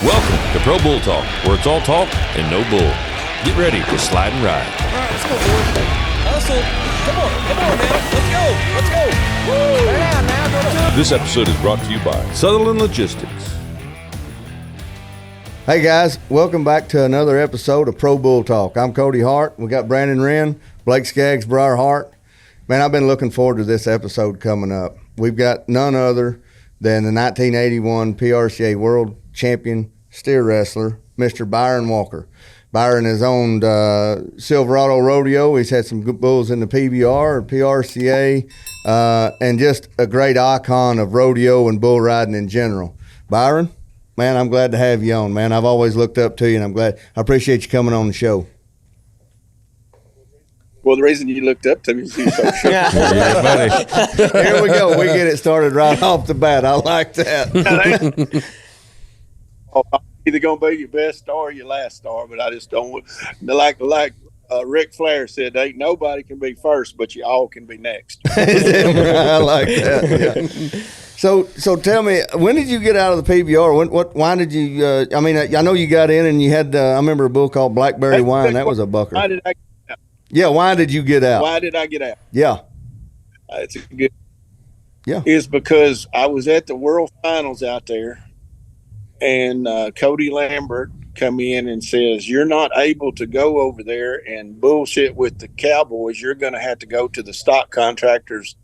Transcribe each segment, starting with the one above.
Welcome to Pro Bull Talk, where it's all talk and no bull. Get ready to slide and ride. All right, let's go, boys. Hustle. Come on now. Let's go. Woo. Lay down now. Go. This episode is brought to you by Sutherland Logistics. Hey guys, welcome back to another episode of Pro Bull Talk. I'm Cody Hart. We got Brandon Wren, Blake Skaggs, Briar Hart. Man, I've been looking forward to this episode coming up. We've got none other than the 1981 PRCA World Champion steer wrestler, Mr. Byron Walker. Byron has owned Silverado Rodeo. He's had some good bulls in the PBR, PRCA, and just a great icon of rodeo and bull riding in general. Byron, man, I'm glad to have you on, man. I've always looked up to you, and I appreciate you coming on the show. Well, the reason you looked up to me is you so sure. Yeah, buddy. Here we go. We get it started right off the bat. I like that. I'm either going to be your best star or your last star, but I just don't like Ric Flair said, ain't nobody can be first, but you all can be next. I like that. Yeah. So tell me, when did you get out of the PBR? Why did you? I know you got in and you had. I remember a bull called Blackberry Wine. That was a bucker. Why did I get out? Yeah, why did you get out? Why did I get out? Yeah, It's a good. Yeah, is because I was at the World Finals out there, and Cody Lambert come in and says, "You're not able to go over there and bullshit with the Cowboys. You're going to have to go to the stock contractors'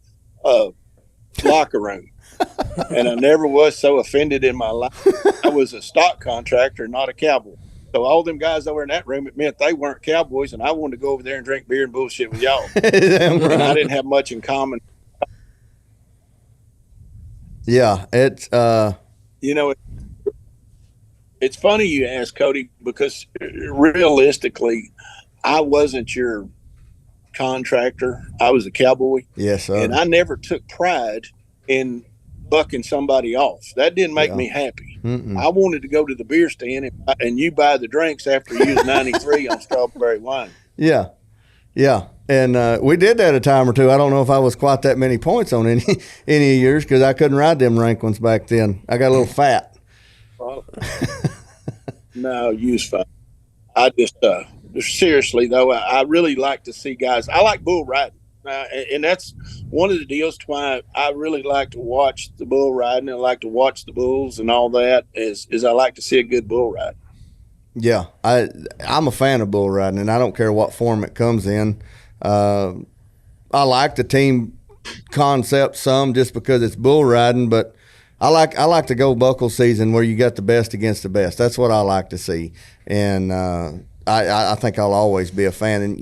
locker room." And I never was so offended in my life. I was a stock contractor, not a cowboy. So all them guys over in that room, it meant they weren't cowboys, and I wanted to go over there and drink beer and bullshit with y'all. And I didn't have much in common. Yeah, it's it's funny you ask, Cody, because realistically, I wasn't your contractor. I was a cowboy. Yes, sir. And I never took pride in bucking somebody off. That didn't make me happy. Mm-mm. I wanted to go to the beer stand and you buy the drinks after you was 93 on strawberry wine. Yeah. And we did that a time or two. I don't know if I was quite that many points on any of yours because I couldn't ride them rank ones back then. I got a little fat. No, you was fine. I just seriously though, I really like to see guys. I like bull riding. And that's one of the deals to why I really like to watch the bull riding. I like to watch the bulls and all that is I like to see a good bull ride. Yeah, I'm a fan of bull riding, and I don't care what form it comes in. I like the team concept some just because it's bull riding, but I like to go buckle season where you got the best against the best. That's what I like to see, and I think I'll always be a fan. And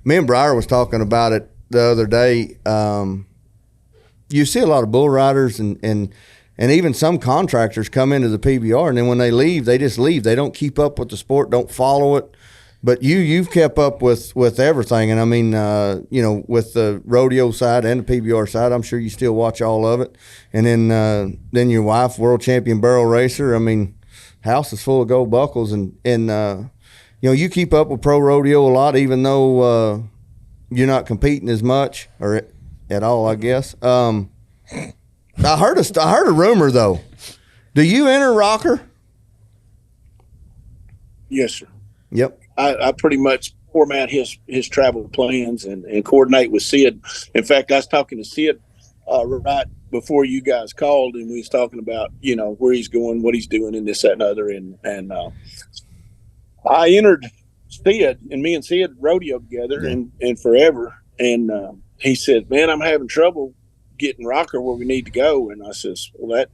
me and Briar was talking about it the other day. You see a lot of bull riders and even some contractors come into the PBR, and then when they leave, they just leave. They don't keep up with the sport, don't follow it. But you've kept up with everything, and I mean, with the rodeo side and the PBR side, I'm sure you still watch all of it. And then your wife, world champion barrel racer. I mean, house is full of gold buckles, and you keep up with pro rodeo a lot, even though you're not competing as much or at all, I guess. I heard a rumor though. Do you enter Rocker? Yes, sir. Yep. I pretty much format his travel plans and coordinate with Sid. In fact, I was talking to Sid right before you guys called, and we was talking about where he's going, what he's doing, and this, that, and other. And I entered Sid, and me and Sid rodeo together and forever. And he said, "Man, I'm having trouble getting Rocker where we need to go." And I says, "Well,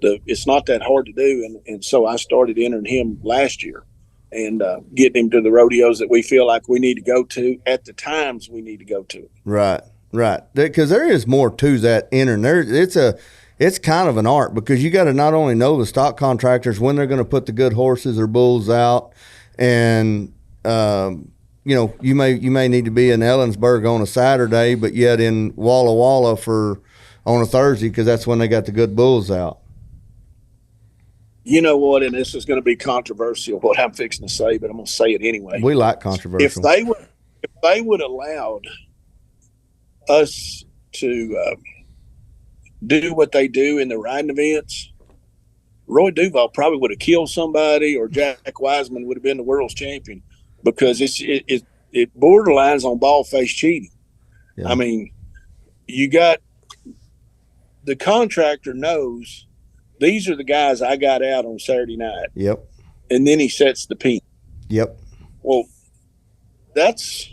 it's not that hard to do." And so I started entering him last year and getting him to the rodeos that we feel like we need to go to at the times we need to go to. Right. Because there is more to that entering. It's kind of an art because you got to not only know the stock contractors when they're going to put the good horses or bulls out, and you may need to be in Ellensburg on a Saturday, but yet in Walla Walla on a Thursday because that's when they got the good bulls out. You know what, and this is going to be controversial, what I'm fixing to say, but I'm going to say it anyway. We like controversial. If they would allowed us to do what they do in the riding events, Roy Duval probably would have killed somebody, or Jack Wiseman would have been the world's champion, because it borderlines on ball face cheating. Yeah. I mean, you got the contractor knows these are the guys I got out on Saturday night. Yep. And then he sets the pin. Yep. Well, that's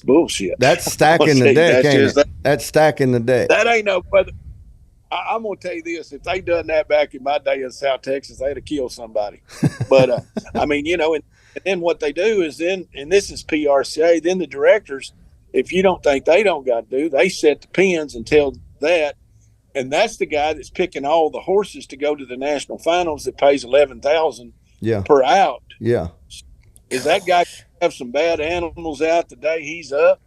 bullshit. That's stacking the deck, ain't it? That's stacking the deck. That ain't no brother. I'm going to tell you this. If they done that back in my day in South Texas, they'd have killed somebody. But, I mean, you know, and then what they do is then, and this is PRCA, then the directors, if you don't think they don't got to do, they set the pins and tell that. And that's the guy that's picking all the horses to go to the national finals that pays $11,000 per out. Yeah. Is that guy have some bad animals out the day he's up?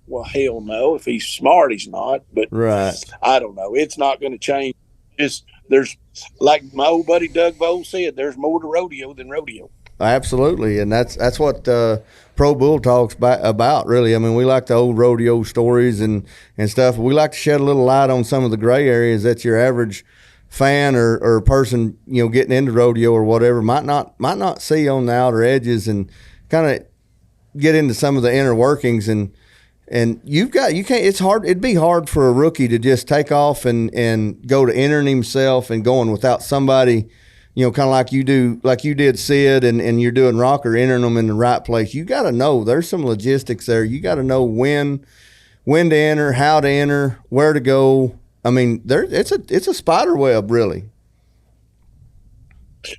Well, hell no. If he's smart, he's not. But right. I don't know. It's not going to change. There's, like my old buddy Doug Bowles said, there's more to rodeo than rodeo. Absolutely, and that's what Pro Bull talks about, really. I mean, we like the old rodeo stories and stuff. We like to shed a little light on some of the gray areas that your average fan or person, you know, getting into rodeo or whatever might not see on the outer edges, and kind of get into some of the inner workings. And you can't. It's hard. It'd be hard for a rookie to just take off and go to entering himself and going without somebody, you know, kind of like you did Sid, and you're doing Rocker, entering them in the right place. You got to know there's some logistics there. You got to know when to enter, how to enter, where to go. I mean, it's a spider web, really.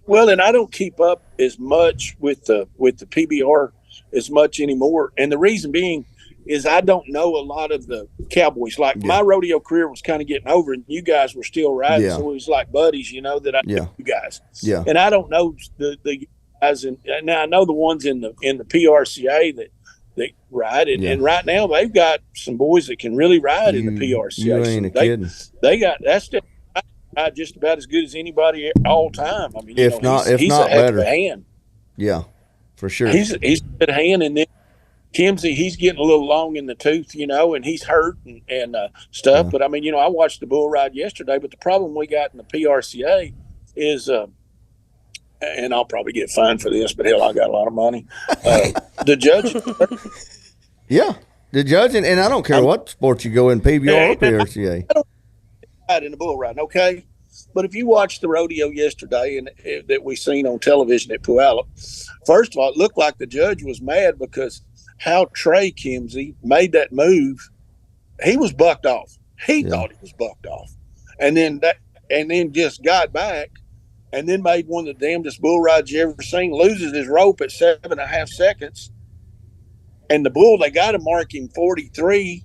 Well, and I don't keep up as much with the PBR as much anymore, and the reason being is I don't know a lot of the cowboys. Like my rodeo career was kind of getting over, and you guys were still riding, so it was like buddies, you know, that I knew you guys. Yeah. And I don't know the guys, and now I know the ones in the PRCA that ride it, and right now they've got some boys that can really ride in the PRCA. You ain't kidding. They got that's just about as good as anybody all time. I mean, if not better. Hand. Yeah, for sure. He's a good hand, and then Kimsey, he's getting a little long in the tooth, you know, and he's hurt and stuff. Yeah. But, I mean, you know, I watched the bull ride yesterday, but the problem we got in the PRCA is, and I'll probably get fined for this, but hell, I got a lot of money. The judge. Yeah, the judge, and I don't care what sport you go in, PBR or PRCA. I don't ride in the bull riding, okay? But if you watched the rodeo yesterday and that we seen on television at Puyallup, first of all, it looked like the judge was mad because how Trey Kimsey made that move. He was bucked off. He thought he was bucked off. And then just got back and then made one of the damnedest bull rides you ever seen, loses his rope at 7.5 seconds. And the bull, they got to mark him 43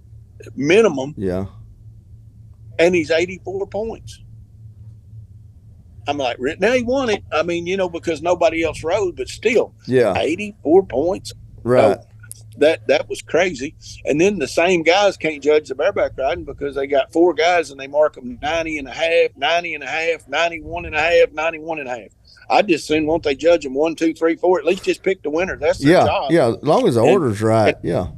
minimum. Yeah. And he's 84 points. I'm like, now he won it. I mean, you know, because nobody else rode, but still, 84 points. Right. So that was crazy. And then the same guys can't judge the bareback riding because they got 4 guys and they mark them 90.5, 90.5, 91.5, 91.5. I just seen, won't they judge them 1, 2, 3, 4? At least just pick the winner. That's their job. Yeah, as long as the order's right. Yeah.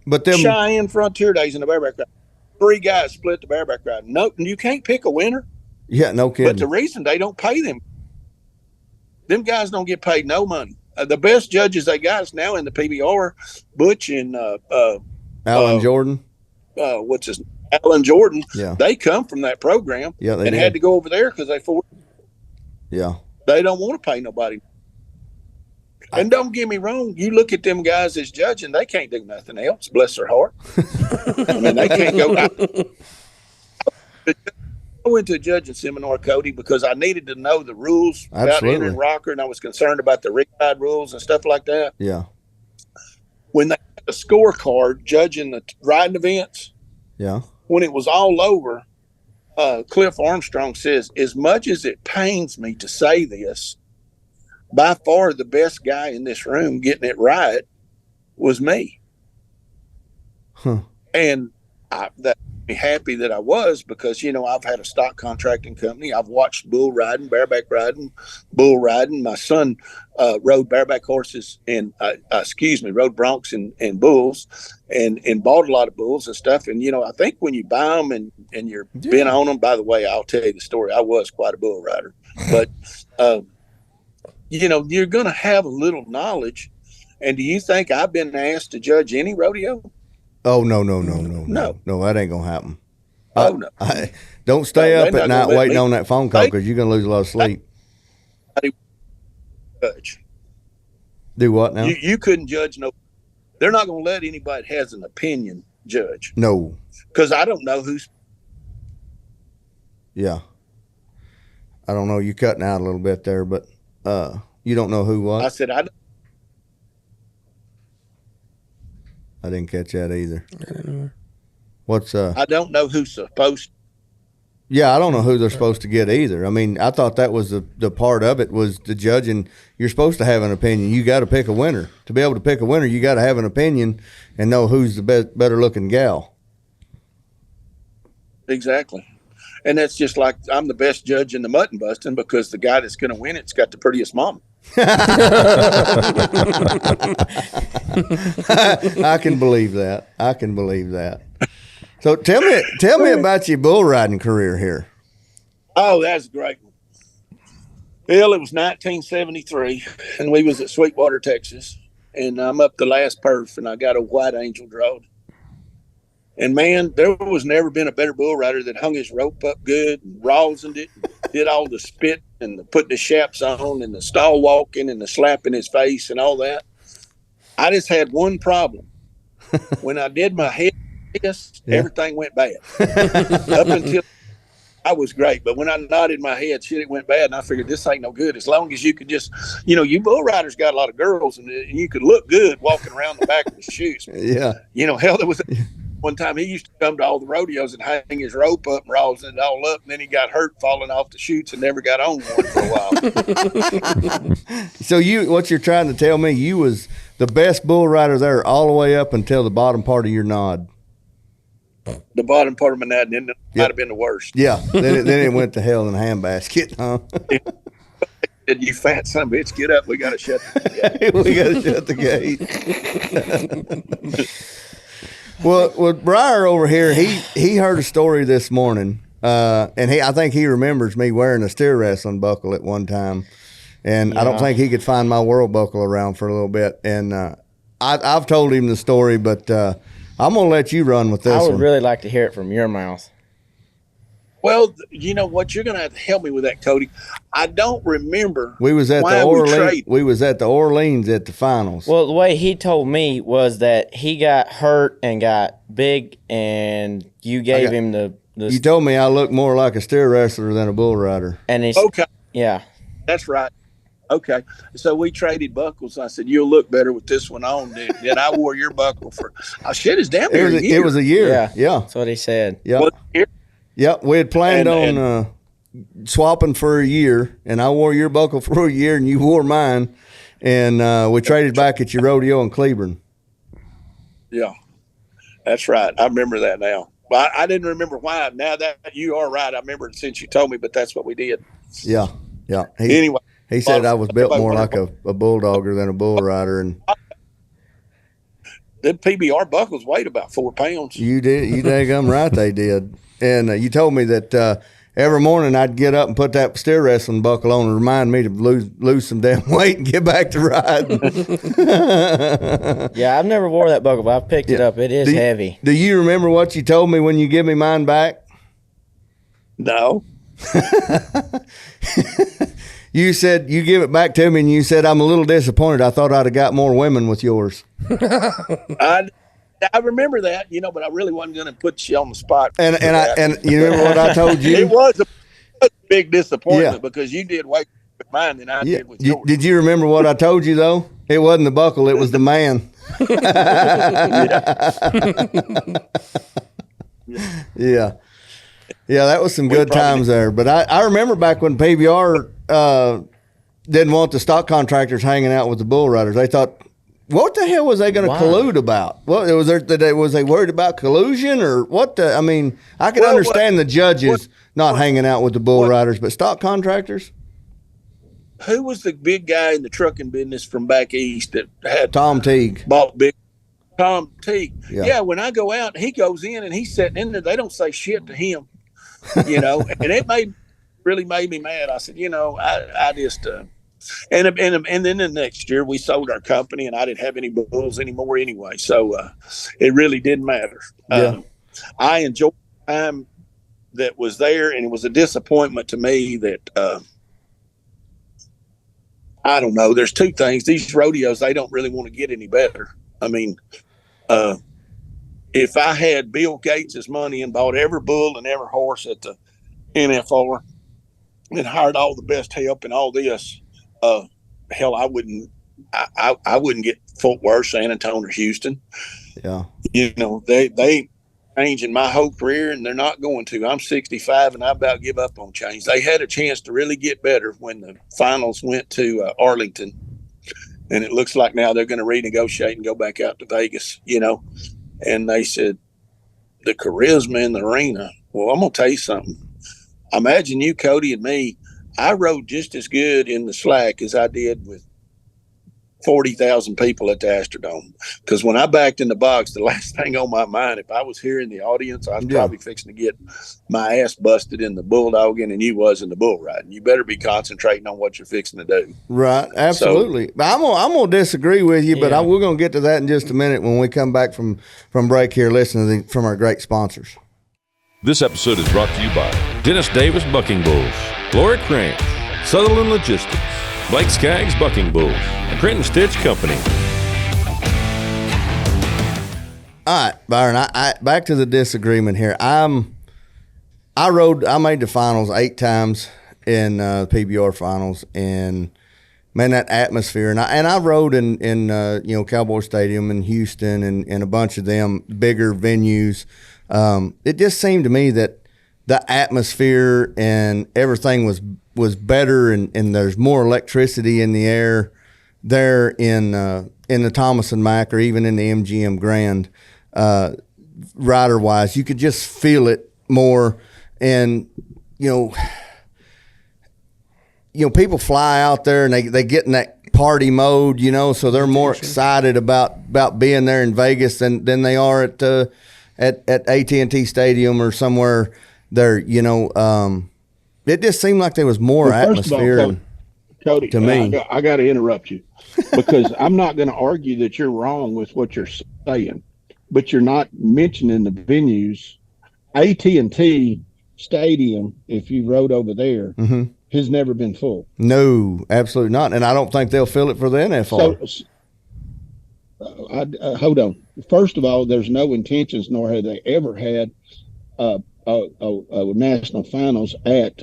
But them Cheyenne Frontier Days in the bareback ride, 3 guys split the bareback ride. No, you can't pick a winner. Yeah, no kidding. But the reason they don't pay them guys don't get paid no money. The best judges they got is now in the PBR, Butch and Alan Jordan. What's his name? Alan Jordan. Yeah. They come from that program they had to go over there because they don't want to pay nobody. And don't get me wrong, you look at them guys that's judging, they can't do nothing else, bless their heart. I mean, they can't go. I went to a judging seminar, Cody, because I needed to know the rules about entering rocker, and I was concerned about the ride rules and stuff like that. Yeah. When they had a scorecard judging the riding events, when it was all over, Cliff Armstrong says, as much as it pains me to say this, by far the best guy in this room getting it right was me. Huh. And happy that I was, because, you know, I've had a stock contracting company. I've watched bull riding, bareback riding, bull riding. My son rode bareback horses and rode broncs and bulls and bought a lot of bulls and stuff. And, you know, I think when you buy them and you're been on them, by the way, I'll tell you the story. I was quite a bull rider, but, you know, you're going to have a little knowledge. And do you think I've been asked to judge any rodeo? Oh, no, that ain't gonna happen. Oh, no. Don't stay up at night waiting on that phone call, because you're gonna lose a lot of sleep. Judge. Do what now? You couldn't judge. No, they're not gonna let anybody that has an opinion judge. No, because I don't know who's. Yeah, I don't know. You're cutting out a little bit there, but you don't know who what? I said I didn't catch that either. What's I don't know who's supposed. Yeah, I don't know who they're supposed to get either. I mean, I thought that was the part of it, was the judging. You're supposed to have an opinion. You got to pick a winner. To be able to pick a winner, you got to have an opinion and know who's the better looking gal. Exactly. And that's just like I'm the best judge in the mutton busting, because the guy that's going to win it's got the prettiest mom. I can believe that. So tell me about your bull riding career here. Oh, that's a great one. Well, it was 1973, and we was at Sweetwater, Texas, and I'm up the last perf, and I got a white angel drawed. And man, there was never been a better bull rider that hung his rope up good and rosined it, and did all the spit and the putting the chaps on and the stall walking and the slapping his face and all that. I just had one problem. When I did my head, everything went bad. Up until I was great, but when I nodded my head, it went bad, and I figured this ain't no good. As long as you could just, you know, you bull riders got a lot of girls, and you could look good walking around the back of the chutes. Yeah, you know, hell, there was. One time he used to come to all the rodeos and hang his rope up and rosin it all up, and then he got hurt falling off the chutes and never got on one for a while. So what you're trying to tell me, you was the best bull rider there all the way up until the bottom part of your nod. The bottom part of my nod, and then might have been the worst. Yeah, then it went to hell in a handbasket, huh? Said, you fat son of a bitch, get up. We got to shut the gate. We got to shut the gate. Well, Briar over here, he heard a story this morning, and I think he remembers me wearing a steer wrestling buckle at one time, and I don't think he could find my world buckle around for a little bit, and I've told him the story, but I'm gonna let you run with this. I would really like to hear it from your mouth. Well, you know what? You're going to have to help me with that, Cody. I don't remember. We was at the Orleans. We was at the Orleans at the finals. Well, the way he told me was that he got hurt and got big, and you gave him the. You told me I look more like a steer wrestler than a bull rider. And he's okay. Yeah, that's right. Okay, so we traded buckles. I said, "You'll look better with this one on." Then I wore your buckle for. Oh shit! It's damn near a year. It was a year. Yeah, that's what he said. Yeah. Yep, we had planned on swapping for a year, and I wore your buckle for a year, and you wore mine, and we traded back at your rodeo in Cleburne. Yeah, that's right. I remember that now. But I didn't remember why. Now that you are right, I remember it since you told me, but that's what we did. Yeah. Anyway. He said I was built more like a bulldogger than a bull rider, and the PBR buckles weighed about 4 pounds. You did. You daggum right they did. And you told me that every morning I'd get up and put that steer wrestling buckle on and remind me to lose some damn weight and get back to riding. Yeah, I've never wore that buckle, but I've picked it up. It is heavy. Do you remember what you told me when you give me mine back? No. You said you give it back to me, and you said I'm a little disappointed. I thought I'd have got more women with yours. I remember that, but I really wasn't going to put you on the spot. And you remember what I told you? It was a big disappointment because you did way with mine than I did with yours. Did you remember what I told you though? It wasn't the buckle; it was the man. Yeah, that was some good times there. But I remember back when PBR didn't want the stock contractors hanging out with the bull riders. They thought What the hell was they going to collude about? What was there? Was they worried about collusion or what? I mean, I can understand the judges not hanging out with the bull riders, but stock contractors. Who was the big guy in the trucking business from back east that had Tom Teague? Bought big Tom Teague. Yeah. When I go out, he goes in and he's sitting in there. They don't say shit to him, and it really made me mad. I said, I just. And then the next year we sold our company and I didn't have any bulls anymore anyway. So it really didn't matter. Yeah. I enjoyed the time that was there, and it was a disappointment to me that I don't know. There's two things. These rodeos, they don't really want to get any better. I mean, if I had Bill Gates' money and bought every bull and every horse at the NFR and hired all the best help and all this, hell, I wouldn't get Fort Worth, San Antonio, or Houston. Yeah. They changing my whole career, and they're not going to. I'm 65 and I about give up on change. They had a chance to really get better when the finals went to Arlington, and it looks like now they're going to renegotiate and go back out to Vegas, and they said the charisma in the arena. Well, I'm going to tell you something. Imagine you, Cody, and me. I rode just as good in the slack as I did with 40,000 people at the Astrodome. Because when I backed in the box, the last thing on my mind, if I was here in the audience, I was probably fixing to get my ass busted in the bulldogging, and you was in the bull riding. You better be concentrating on what you're fixing to do. Right, absolutely. So, I'm gonna disagree with you, but we're gonna get to that in just a minute when we come back from break here. Listening from our great sponsors. This episode is brought to you by Dennis Davis Bucking Bulls, Glory Ranch, Sutherland Logistics, Blake Skaggs Bucking Bulls, and Crenton Stitch Company. All right, Byron, I back to the disagreement here. I made the finals 8 times in PBR finals, and man, that atmosphere. And I rode in Cowboy Stadium in Houston and a bunch of them bigger venues. It just seemed to me that the atmosphere and everything was better, and there's more electricity in the air there in the Thomas and Mack or even in the MGM Grand, rider wise. You could just feel it more, and people fly out there and they get in that party mode, so they're more excited about being there in Vegas than they are at AT&T Stadium or somewhere there. It just seemed like there was more atmosphere. All, Cody, to me, I got to interrupt you because I'm not going to argue that you're wrong with what you're saying, but you're not mentioning the venues. AT&T Stadium, if you rode over there, has never been full. No, absolutely not, and I don't think they'll fill it for the NFR. Hold on. First of all, there's no intentions, nor have they ever had a national finals at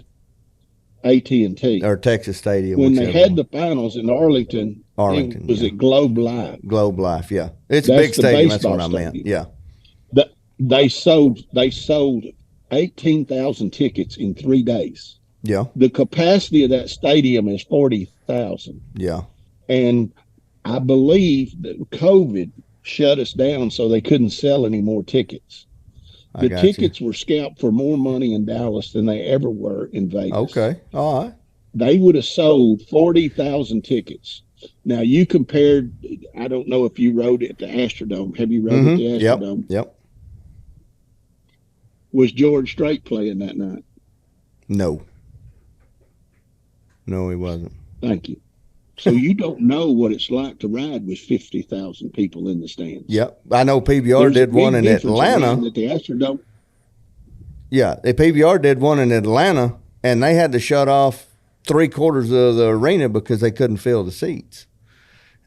AT&T or Texas Stadium. When they had the finals in Arlington, it was at Globe Life. Globe Life, yeah, it's a big stadium. That's what I meant. Yeah, they sold 18,000 tickets in 3 days. Yeah, the capacity of that stadium is 40,000. Yeah, and I believe that COVID shut us down, so they couldn't sell any more tickets. The tickets were scalped for more money in Dallas than they ever were in Vegas. Okay, all right. They would have sold 40,000 tickets. Now, you compared, I don't know if you rode at the Astrodome. Have you rode at the Astrodome? Yep. Was George Strait playing that night? No, he wasn't. Thank you. So you don't know what it's like to ride with 50,000 people in the stands. Yep. I know PBR did one in Atlanta. At the Astrodome. Yeah, the PBR did one in Atlanta, and they had to shut off 3/4 of the arena because they couldn't fill the seats.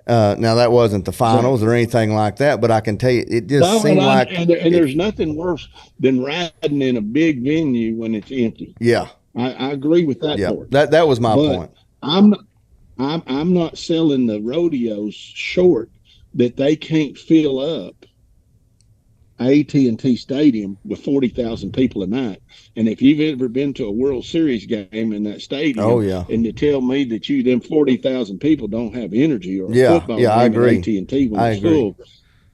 Now, that wasn't the finals or anything like that, but I can tell you, it just seemed like... And there's nothing worse than riding in a big venue when it's empty. Yeah. I agree with that part. That was my point. I'm not selling the rodeos short that they can't fill up AT&T Stadium with 40,000 people a night. And if you've ever been to a World Series game in that stadium, and to tell me that them 40,000 people don't have energy, or a football game I agree. at AT&T when it's full,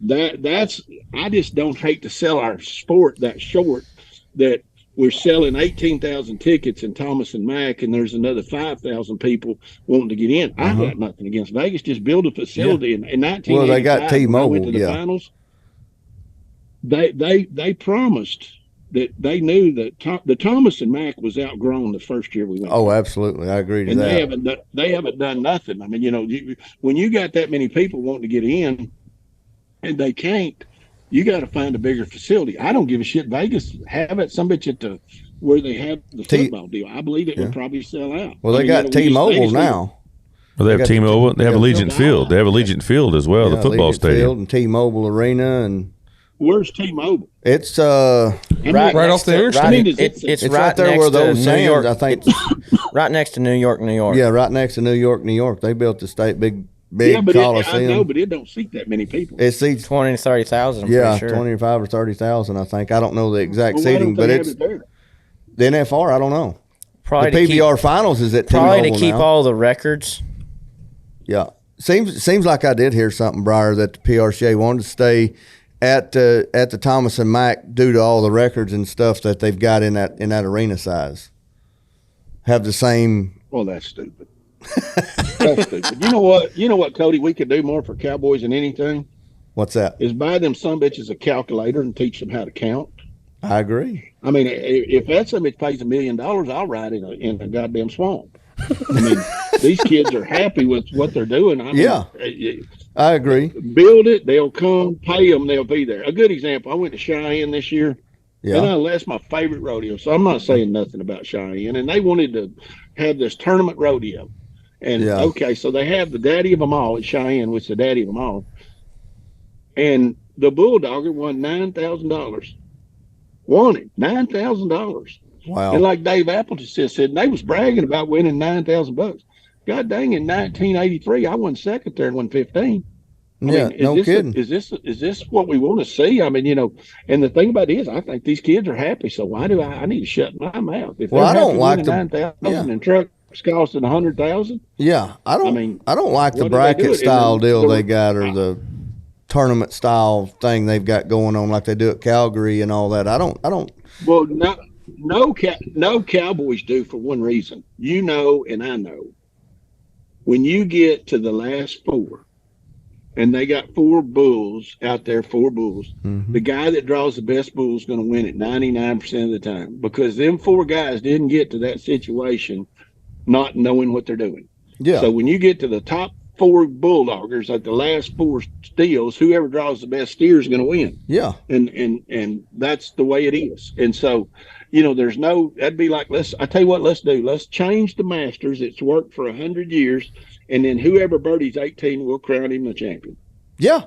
that's I just don't hate to sell our sport that short, that we're selling 18,000 tickets in Thomas and Mack, and there's another 5,000 people wanting to get in. I've got nothing against Vegas. Just build a facility. In 1985, well, they got T-Mobile. Went to the finals. They promised that they knew that the Thomas and Mack was outgrown the first year we went. Oh, absolutely, I agree to that. They haven't done nothing. I mean, when you got that many people wanting to get in, and they can't, you got to find a bigger facility. I don't give a shit. Vegas have it some bitch at where they have the football deal. I believe it would probably sell out. Well, they got T-Mobile now. Well, they have T-Mobile. They have Allegiant Field. They have Allegiant Field as well, the football Allegiant stadium. Field and T-Mobile Arena. And where's T-Mobile? It's right off the interstate. It's right there where those New York. I think right next to New York. Yeah, right next to New York. They built the big Coliseum. I know, but it don't seat that many people. It seats 20 to 30,000. Yeah, sure. 25 or 30,000. I think. I don't know the exact seating, but it's the NFR. I don't know. Probably the PBR finals is at probably T-Mobile to keep now. all the records. Yeah, seems like I did hear something, Briar, that the PRCA wanted to stay at the Thomas and Mack due to all the records and stuff that they've got in that arena size. Have the same. Well, that's stupid. That's stupid. You know what, Cody? We could do more for Cowboys than anything. What's that? Is buy them some bitches a calculator and teach them how to count. I agree. I mean, if that some bitch pays $1 million, I'll ride in a goddamn swamp. I mean, these kids are happy with what they're doing. I agree. Build it, they'll come. Pay them, they'll be there. A good example, I went to Cheyenne this year. Yeah. And that's my favorite rodeo, so I'm not saying nothing about Cheyenne. And they wanted to have this tournament rodeo. And, okay, so they have the daddy of them all at Cheyenne, which is the daddy of them all. And the Bulldogger won $9,000. Won it, $9,000. Wow. And like Dave Appleton said, they was bragging about winning $9,000. God dang, in 1983, I won second there and won 15. Kidding. Is this what we want to see? I mean, and the thing about it is, I think these kids are happy. So why do I need to shut my mouth? If I don't like the 9,000 and trucks costing 100,000. Yeah, I don't like the bracket style deal they got, or the tournament style thing they've got going on like they do at Calgary and all that. I don't. Well, no Cowboys do, for one reason. And I know. When you get to the last four, and they got 4 bulls out there, 4 bulls, the guy that draws the best bull is going to win it 99% of the time, because them 4 guys didn't get to that situation not knowing what they're doing. Yeah. So when you get to the top 4 bulldoggers at the last 4 steals, whoever draws the best steer is going to win. Yeah. And that's the way it is. And so, there's that'd be like, let's do. Let's change the Masters. It's worked for 100 years. And then whoever birdies 18 will crown him the champion. Yeah.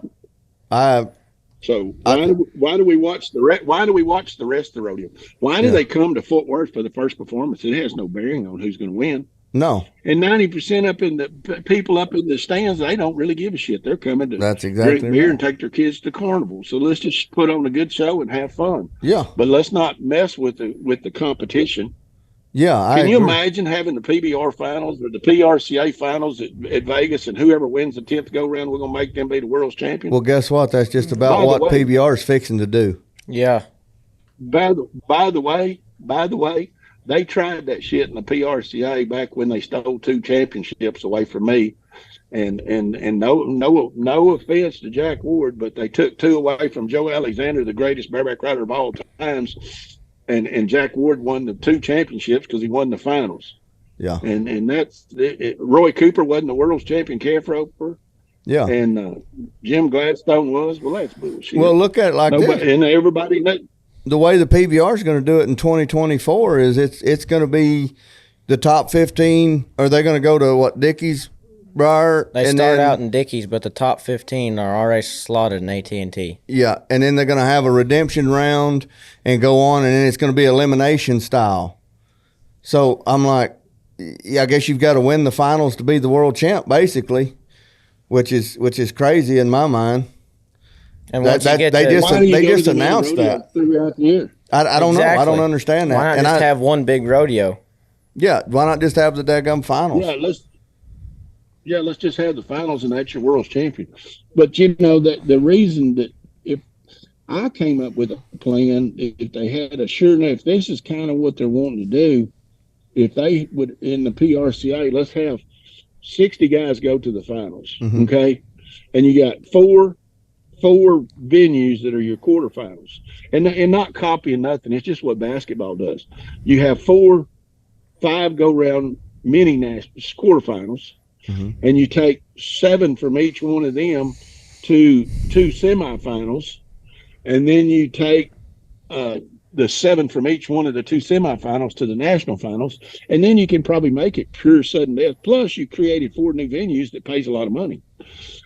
So why do we watch the rest of the rodeo? Why do they come to Fort Worth for the first performance? It has no bearing on who's going to win. No. And 90% up in the people up in the stands, they don't really give a shit. They're coming to drink beer and take their kids to carnival. So let's just put on a good show and have fun. Yeah. But let's not mess with the competition. Yeah. Can you imagine having the PBR finals or the PRCA finals at Vegas, and whoever wins the 10th go round, we're going to make them be the world's champion? Well, guess what? That's just about what PBR is fixing to do. Yeah. By the way, they tried that shit in the PRCA back when they stole 2 championships away from me. And no offense to Jack Ward, but they took 2 away from Joe Alexander, the greatest bareback rider of all times. And Jack Ward won the 2 championships because he won the finals. Yeah. And that's it. Roy Cooper wasn't the world's champion calf roper. Yeah. And Jim Gladstone was. Well, that's bullshit. Well, look at it like this. And everybody knows. The way the PBR is going to do it in 2024 is it's going to be the top 15. Are they going to go to what, Dickey's, Briar? They start out in Dickey's, but the top 15 are already slotted in AT&T. Yeah, and then they're going to have a redemption round and go on, and then it's going to be elimination style. So I'm like, yeah, I guess you've got to win the finals to be the world champ, basically, which is crazy in my mind. And once you get they to, just Why do you they go to just the announced rodeo that. throughout the year? I don't know. I don't understand that. why not and just have one big rodeo? yeah, why not just have the daggum finals? Let's just have the finals, and that's your world's champion. But you know that the reason that if I came up with a plan, if they had a sure enough, if this is kind of what they're wanting to do, if they would in the PRCA, let's have 60 guys go to the finals, okay, and you got four venues that are your quarterfinals, and not copying nothing. It's just what basketball does. You have 5 go round mini national quarterfinals. And you take 7 from each one of them to 2 semifinals, and then you take the 7 from each one of the 2 semifinals to the national finals, and then you can probably make it pure sudden death. Plus, you created 4 new venues that pays a lot of money.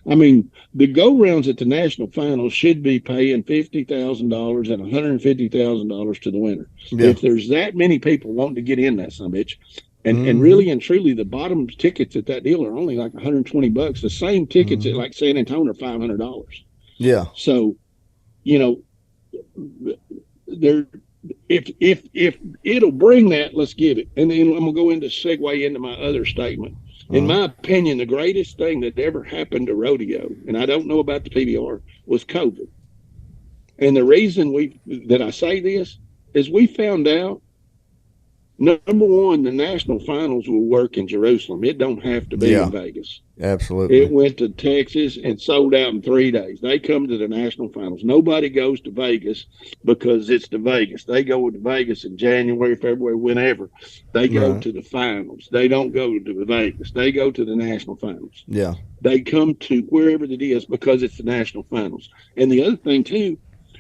I mean, the go rounds at the national finals should be paying $50,000 and $150,000 to the winner. Yeah. If there's that many people wanting to get in that son of a bitch. And really and truly, the bottom tickets at that deal are only like $120. The same tickets at like San Antonio are $500. Yeah. So, you know, there, if it'll bring that, let's give it. And then I'm gonna go into segue into my other statement. In my opinion, the greatest thing that ever happened to rodeo, and I don't know about the PBR, was COVID. And the reason that I say this is we found out. Number one, the national finals will work in Jerusalem. It don't have to be in Vegas. Absolutely. It went to Texas and sold out in 3 days. They come to the national finals. Nobody goes to Vegas because it's to Vegas. They go to Vegas in January, February, whenever. They go to the finals. They don't go to Vegas. They go to the national finals. Yeah. They come to wherever it is because it's the national finals. And the other thing, too,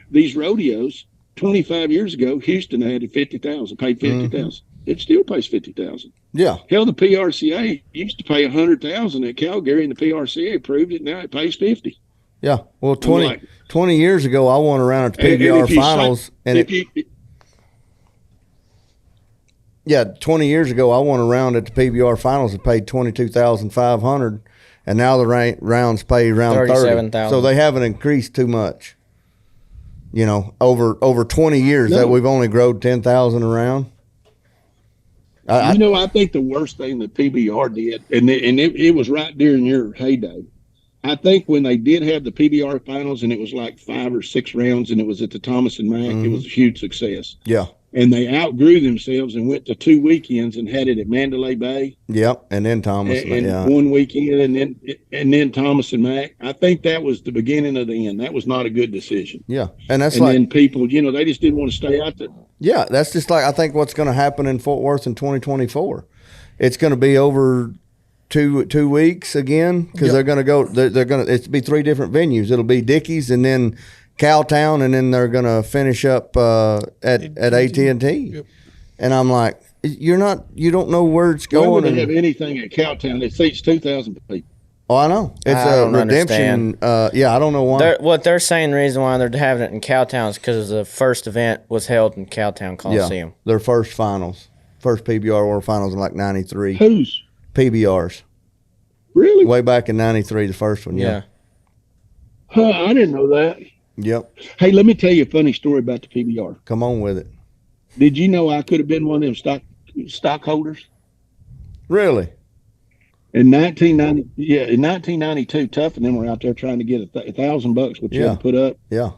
these rodeos, 25 years ago, Houston had 50,000, paid 50,000. It still pays 50,000. Yeah. Hell, the PRCA used to pay 100,000 at Calgary, and the PRCA approved it. Now it pays 50. Yeah. Well, 20 years ago, I won around at the PBR finals, 20 years ago, I won around at the PBR finals and paid $22,500, and now the rounds pay around 37,000. So they haven't increased too much. You know, over 20 years that we've only grown 10,000 around. I think the worst thing that PBR did, and it was right during your heyday. I think when they did have the PBR finals, and it was like 5 or 6 rounds, and it was at the Thomas and Mack, it was a huge success. Yeah. And they outgrew themselves and went to 2 weekends and had it at Mandalay Bay. Yep, and then Thomas and one weekend, and then Thomas and Mack. I think that was the beginning of the end. That was not a good decision. Yeah, and then people, they just didn't want to stay out there. Yeah, that's just like I think what's going to happen in Fort Worth in 2024. It's going to be over 2 weeks again because they're going to go. They're going to. It'll be 3 different venues. It'll be Dickey's and then Cowtown, and then they're going to finish up at AT&T. Yep. And I'm like, you don't know where it's going. Why would they have anything at Cowtown that seats 2,000 people? Oh, I know. It's a redemption. I don't know why. What they're saying, the reason why they're having it in Cowtown is because the first event was held in Cowtown Coliseum. Yeah, their first PBR World Finals in like 93. Whose? PBRs. Really? Way back in 93, the first one, yeah. Huh, I didn't know that. Yep. Hey, let me tell you a funny story about the PBR. Come on with it. Did you know I could have been one of them stockholders? Really? In 1992, Tough and them were out there trying to get $1,000, which you had to put up. Yeah.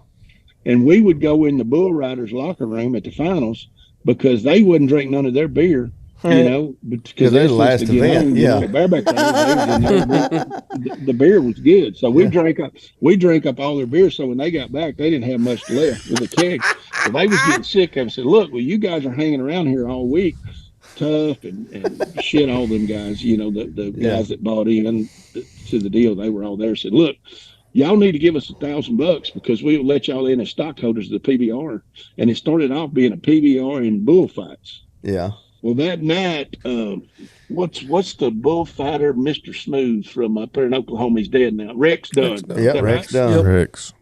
And we would go in the bull riders' locker room at the finals because they wouldn't drink none of their beer. Because they're the last event. Bareback the beer was good, so we drank up all their beer. So when they got back, they didn't have much left with the keg. So they was getting sick of it. Said, "Look, well, you guys are hanging around here all week, Tough and shit, all them guys. The guys that bought in to the deal, they were all there. Said, look, y'all need to give us $1,000 because we'll let y'all in as stockholders of the PBR. And it started off being a PBR in bullfights. Yeah. Well, that night, what's the bullfighter, Mr. Smooth from up there in Oklahoma? He's dead now. Rex Dunn. Yeah, Rex Dunn. Yep. Rex.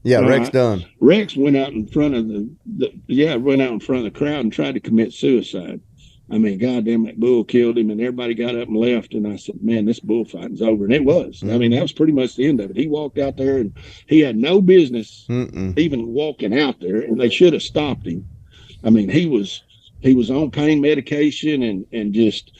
Yeah, Rex Dunn. Rex went out in front of the crowd and tried to commit suicide. I mean, goddamn, that bull killed him, and everybody got up and left. And I said, man, this bullfighting's over. And it was. I mean, that was pretty much the end of it. He walked out there, and he had no business even walking out there, and they should have stopped him. I mean, he was on pain medication and just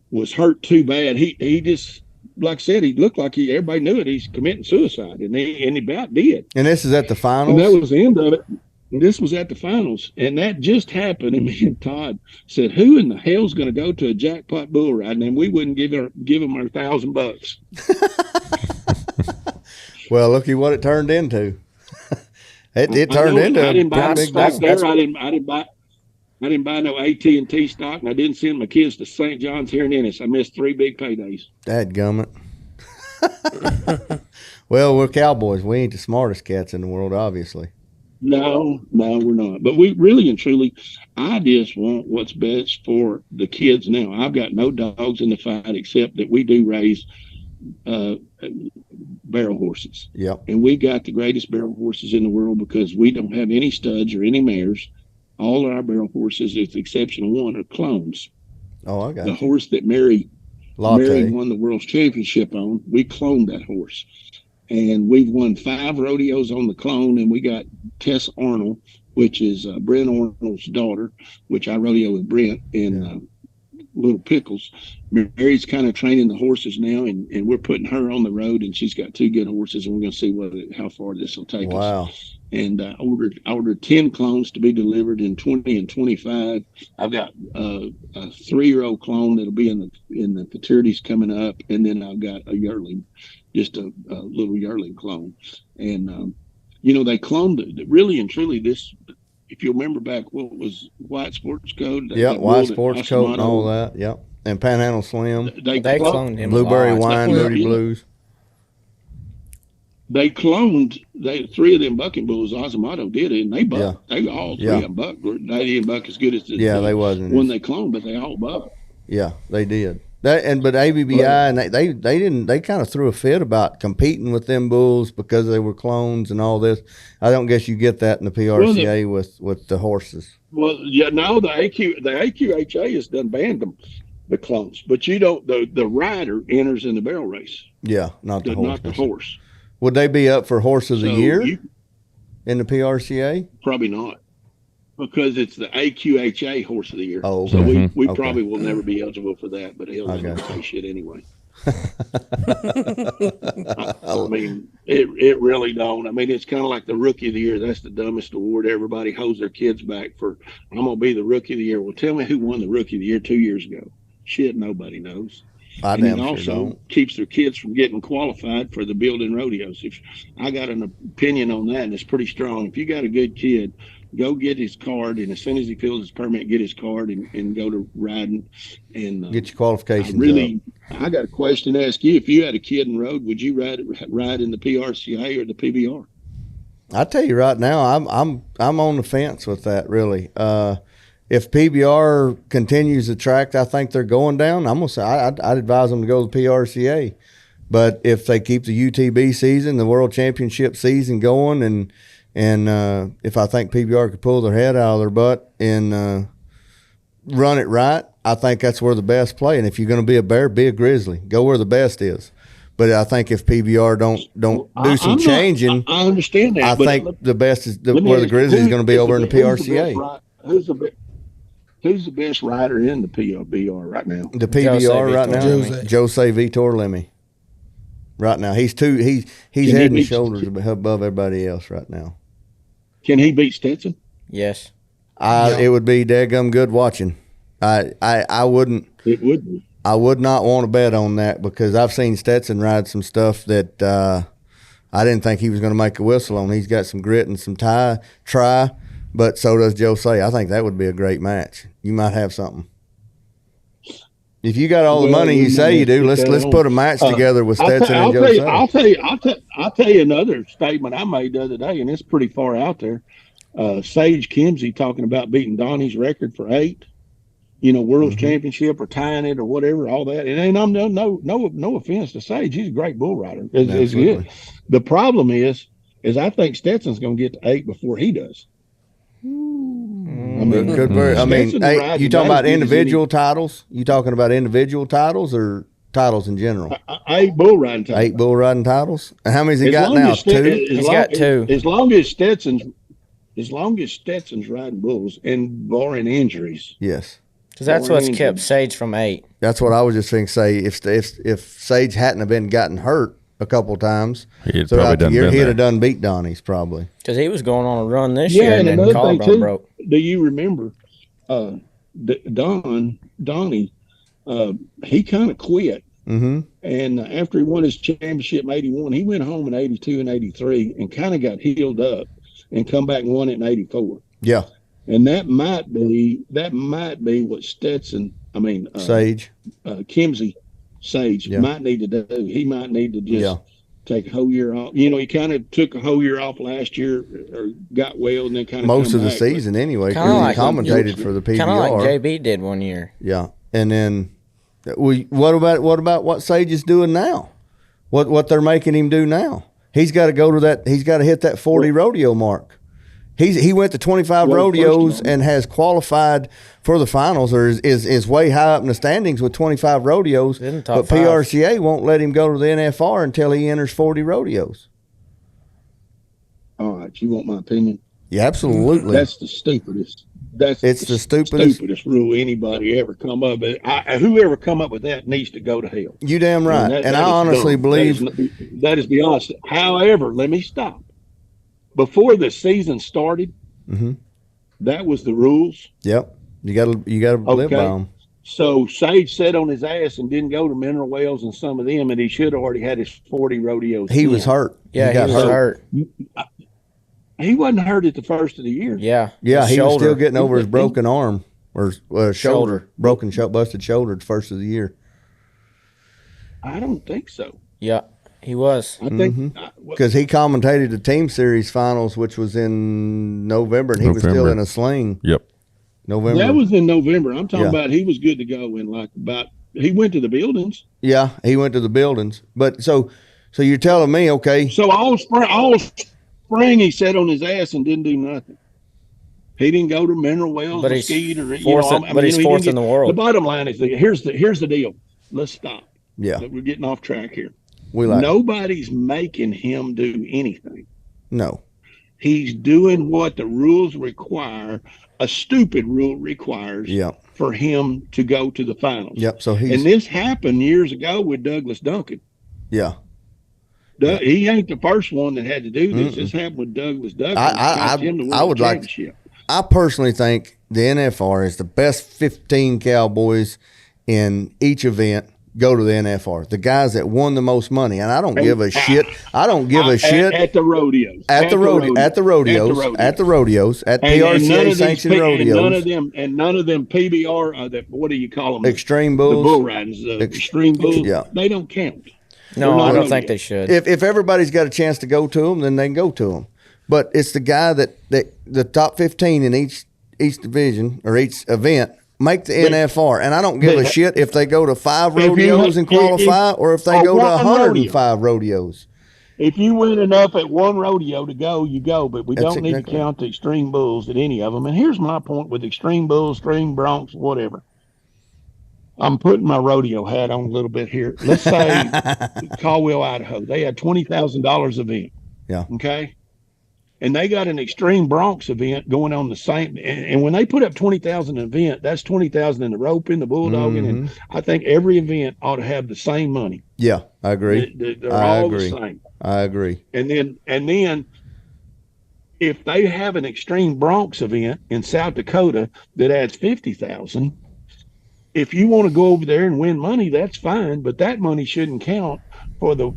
was hurt too bad. He just, like I said, he looked like everybody knew it. He's committing suicide, and he about did. And this is at the finals? And that was the end of it. This was at the finals, and that just happened. And me and Todd said, "Who in the hell's going to go to a jackpot bull ride?" And we wouldn't give him our $1,000. Well, looky what it turned into. it turned into I didn't buy a big stock there. I didn't buy no AT&T stock, and I didn't send my kids to St. John's here in Ennis. I missed 3 big paydays. Dadgummit. Well, we're cowboys. We ain't the smartest cats in the world, obviously. No, we're not. But we really and truly, I just want what's best for the kids now. I've got no dogs in the fight except that we do raise barrel horses. Yep. And we got the greatest barrel horses in the world because we don't have any studs or any mares. All of our barrel horses, with the exception of one, are clones. Oh, I got the you. horse that Mary Latte won the world's championship on. We cloned that horse. And we've won 5 rodeos on the clone, and we got Tess Arnold, which is Brent Arnold's daughter, which I rodeo with Brent and Little Pickles. Mary's kind of training the horses now, and we're putting her on the road, and she's got 2 good horses, and we're going to see how far this will take us. Wow. And I ordered 10 clones to be delivered in 20 and 25. I've got a 3-year-old clone that'll be in the futurities coming up, and then I've got a yearling, just a little yearling clone. And they cloned really and truly this. If you remember back, what was White Sports Code? Yeah, White Sports Code and all that. Yep, and Panhandle Slim. They cloned him. Blueberry Wine, Moody Blues. They cloned 3 of them bucking bulls. Ozomato did it, and they bucked. They all 3 of them bucked. They didn't buck as good as they wasn't when they cloned, but they all bucked. Yeah, they did. But ABBI and they kind of threw a fit about competing with them bulls because they were clones and all this. I don't guess you get that in the PRCA with the horses. Well, yeah, no, the AQHA has done banned them, the clones, but you don't. The rider enters in the barrel race. Yeah, not the horse. Would they be up for horse of the year in the PRCA? Probably not, because it's the AQHA horse of the year. Oh, okay. So we probably will never be eligible for that, but he'll never say shit anyway. I mean, it really don't. I mean, it's kind of like the rookie of the year. That's the dumbest award. Everybody holds their kids back for, I'm going to be the rookie of the year. Well, tell me who won the rookie of the year 2 years ago. Shit, nobody knows. And it also keeps their kids from getting qualified for the building rodeos. If I got an opinion on that, and it's pretty strong. If you got a good kid, go get his card, and as soon as he fills his permit, get his card and go to riding and get your qualifications. I got a question to ask you. If you had a kid and rode, would you ride in the PRCA or the PBR? I tell you right now, I'm on the fence with that. Really, if PBR continues the track I think they're going down, I'm gonna say I'd advise them to go to the PRCA. But if they keep the UTB season, the World Championship season going, and if I think PBR could pull their head out of their butt and run it right, I think that's where the best play. And if you're going to be a bear, be a grizzly. Go where the best is. But I think if PBR don't do some changing, I understand that. I think the best is where the grizzly is going to be over in the PRCA. Who's the best rider in the PBR right now? The PBR right now, Jose Vitor Lemmy. Right now, he's head and shoulders above everybody else right now. Can he beat Stetson? Yes. It would be daggum good watching. I wouldn't. It would be. I would not want to bet on that because I've seen Stetson ride some stuff that I didn't think he was going to make a whistle on. He's got some grit and some try, but so does Jose. I think that would be a great match. You might have something. If you got all the money you say you do, let's put a match together with Stetson and Jose. I'll tell you another statement I made the other day, and it's pretty far out there. Sage Kimsey talking about beating Donnie's record for 8, world's championship or tying it or whatever, all that. And I'm no offense to Sage, he's a great bull rider. It's good. The problem is I think Stetson's going to get to 8 before he does. mean, hey, you talking about individual titles? You talking about individual titles or titles in general? 8 bull riding titles. 8 bull riding titles. And how many's he got now? 2. He's got 2. As long as Stetson's riding bulls and barring injuries. Yes. Because that's what's kept Sage from 8. That's what I was just going to say. If Sage hadn't have been gotten hurt a couple times throughout the year, he'd have done beat Donnie's probably. Because he was going on a run this year and then collarbone broke. Do you remember Donnie, he kind of quit. Mm-hmm. And after he won his championship in 81, he went home in 82 and 83 and kind of got healed up and come back and won it in 84. Yeah. And that might be what Sage, Kimsey, Sage might need to do. He might need to just take a whole year off. You know, he kind of took a whole year off last year, or got well, and then kind of most of the season anyway. Because he commentated for the PBR, kind of like JB did one year. Yeah, and then what about what Sage is doing now? What they're making him do now? He's got to go to that. He's got to hit that 40 rodeo mark. He went to 25 rodeos and has qualified for the finals, or is way high up in the standings with 25 rodeos. But PRCA won't let him go to the NFR until he enters 40 rodeos. All right, you want my opinion? Yeah, absolutely. That's the stupidest. It's the stupidest rule anybody ever come up with. Whoever come up with that needs to go to hell. You damn right. And I honestly believe that is beyond. However, let me stop. Before the season started, that was the rules. Yep, you got to live by them. So Sage sat on his ass and didn't go to Mineral Wells and some of them, and he should have already had his 40 rodeos. He was hurt. Yeah, he was hurt. He wasn't hurt at the first of the year. Yeah, he was still getting over his broken arm or shoulder, busted shoulder the first of the year. I don't think so. Yeah. He was. I think because he commentated the team series finals, which was in November, and he was still in a sling. Yep, November. That was in November. I'm talking about he was good to go in he went to the buildings. Yeah, he went to the buildings. But so you're telling me, okay? So all spring he sat on his ass and didn't do nothing. He didn't go to Mineral Wells or Skeet or he's fourth in the world. The bottom line is here's the deal. Let's stop. Yeah, we're getting off track here. Nobody's making him do anything. No. He's doing what the rules require, a stupid rule requires for him to go to the finals. Yep. So and this happened years ago with Douglas Duncan. Yeah. He ain't the first one that had to do this. This happened with Douglas Duncan. I personally think the NFR is the best 15 cowboys in each event. Go to the NFR. The guys that won the most money, and I don't give a shit. I don't give a shit at the rodeos. At the rodeos. At PRCA sanctioned rodeos. None of them PBR. What do you call them? Extreme bulls. The bull ridings. Extreme bulls. Yeah. They don't count. No, I don't think they should. If everybody's got a chance to go to them, then they can go to them. But it's the guy that the top 15 in each division or each event. Make the NFR, and I don't give a shit if they go to 5 rodeos and qualify, or if they go to 105 rodeos. If you win enough at one rodeo to go, you go. But we don't need to count the extreme bulls at any of them. And here's my point with extreme bulls, extreme broncs, whatever. I'm putting my rodeo hat on a little bit here. Let's say Caldwell, Idaho. They had $20,000 event. Yeah. Okay. And they got an extreme broncs event going on the same. And when they put up 20,000 event, that's 20,000 in the roping, the bulldogging, and I think every event ought to have the same money. Yeah, I agree. They're all the same. I agree. And then, if they have an extreme broncs event in South Dakota that adds 50,000, if you want to go over there and win money, that's fine. But that money shouldn't count for the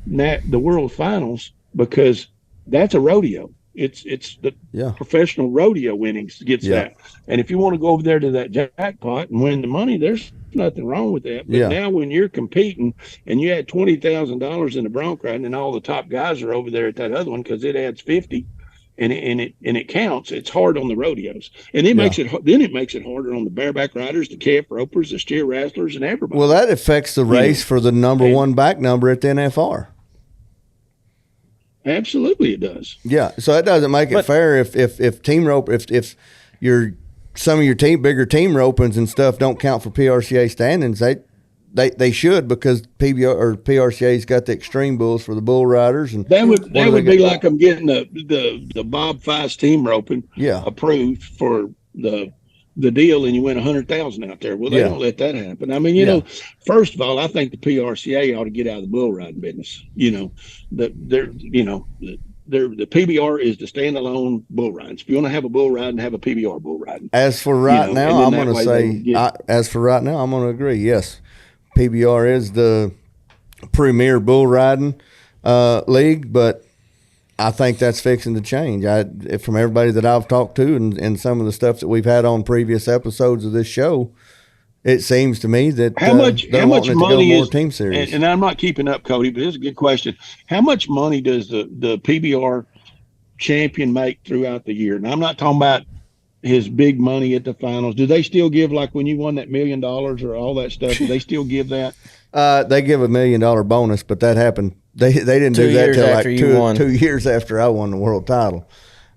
World Finals because that's a rodeo. It's the professional rodeo winnings gets that. And if you want to go over there to that jackpot and win the money, there's nothing wrong with that. But now when you're competing and you had $20,000 in the bronc riding and all the top guys are over there at that other one because it adds 50 and it counts, it's hard on the rodeos. And it makes it harder on the bareback riders, the calf ropers, the steer wrestlers, and everybody. Well, that affects the race for the number one back number at the NFR. Absolutely, it does. Yeah, so that doesn't make it fair if team rope if your some of your bigger team ropings and stuff don't count for PRCA standings. They should, because PBR or PRCA's got the extreme bulls for the bull riders, and that would be like I'm getting the Bob Feist team roping approved for the deal, and you win 100,000 out there. Well, they don't let that happen. I mean, you know, first of all, I think the PRCA ought to get out of the bull riding business. You know, the PBR is the standalone bull riding. If you want to have a bull riding, have a PBR bull riding. As for right now, I'm going to say, I'm going to agree. Yes, PBR is the premier bull riding league, but I think that's fixing to change. From everybody that I've talked to and some of the stuff that we've had on previous episodes of this show, it seems to me that how much money is team series. And I'm not keeping up, Cody, but it's a good question. How much money does the PBR champion make throughout the year? And I'm not talking about his big money at the finals. Do they still give, like when you won that $1 million or all that stuff? Do they still give that? They give $1 million bonus, but that happened. They didn't do that till like 2 years after I won the world title.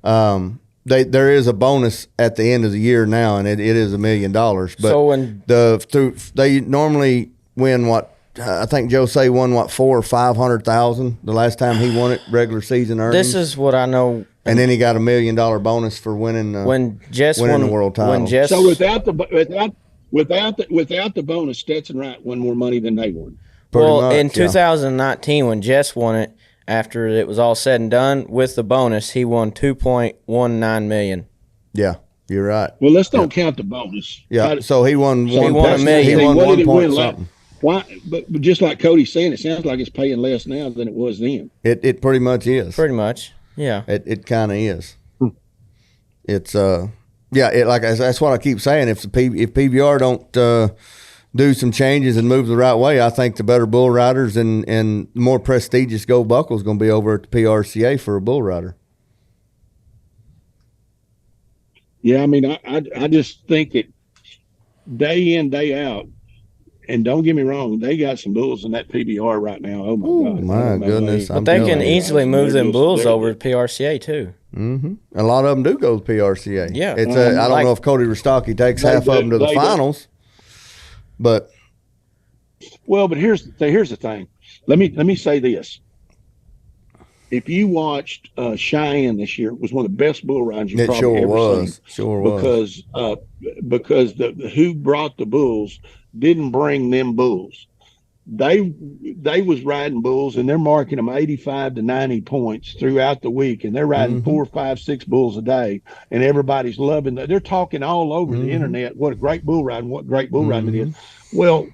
There is a bonus at the end of the year now, and it is $1 million. But so they normally win what I think Jose won $400,000 or $500,000 the last time he won it, regular season earnings. This is what I know. And then he got $1 million bonus for winning when Jess won the world title. So without the bonus, Stetson Wright won more money than they won. In 2019, when Jess won it, after it was all said and done, with the bonus, he won $2.19 million. Yeah, you're right. Well, let's don't count the bonus. Yeah, so he won $1 million. He won 1 point something. Why? But just like Cody's saying, it sounds like it's paying less now than it was then. It pretty much is. Pretty much, yeah. It kind of is. It's that's what I keep saying. If PBR don't do some changes and move the right way, I think the better bull riders and the more prestigious gold buckle is going to be over at the PRCA for a bull rider. Yeah, I mean, I just think that day in, day out, and don't get me wrong, they got some bulls in that PBR right now. Oh, my God. My goodness. But they can easily move them bulls over to PRCA, too. Mm-hmm. A lot of them do go to PRCA. Yeah. I don't know if Cody Rostocki takes half of them to the finals. But here's the thing. Let me say this. If you watched Cheyenne this year, it was one of the best bull rides you've probably ever seen. Sure was. Because who brought the bulls didn't bring them bulls. They was riding bulls, and they're marking them 85 to 90 points throughout the week, and they're riding 4, 5, 6 bulls a day, and everybody's loving that. They're talking all over the internet what a great bull riding, what great bull riding it is. Well,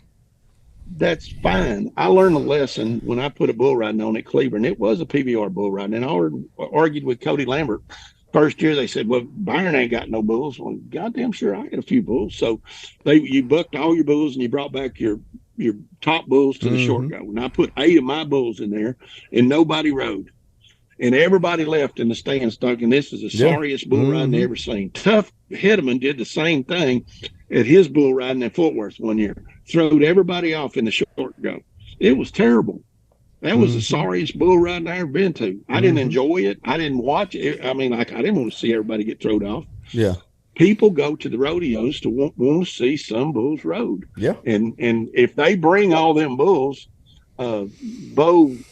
that's fine. I learned a lesson when I put a bull riding on at Cleveland. It was a PBR bull riding, and I argued with Cody Lambert. First year they said, well, Byron ain't got no bulls. Well, goddamn sure I got a few bulls. So you booked all your bulls and you brought back your top bulls to the short go. And I put 8 of my bulls in there, and nobody rode. And everybody left in the stands thinking this is the sorriest bull riding they ever seen. Tough Hedeman did the same thing at his bull riding in Fort Worth one year. Throwed everybody off in the short go. It was terrible. That was the sorriest bull riding I ever been to. I didn't enjoy it. I didn't watch it. I mean, I didn't want to see everybody get thrown off. Yeah. People go to the rodeos to want to see some bulls rode. Yeah. And if they bring all them bulls, Bo is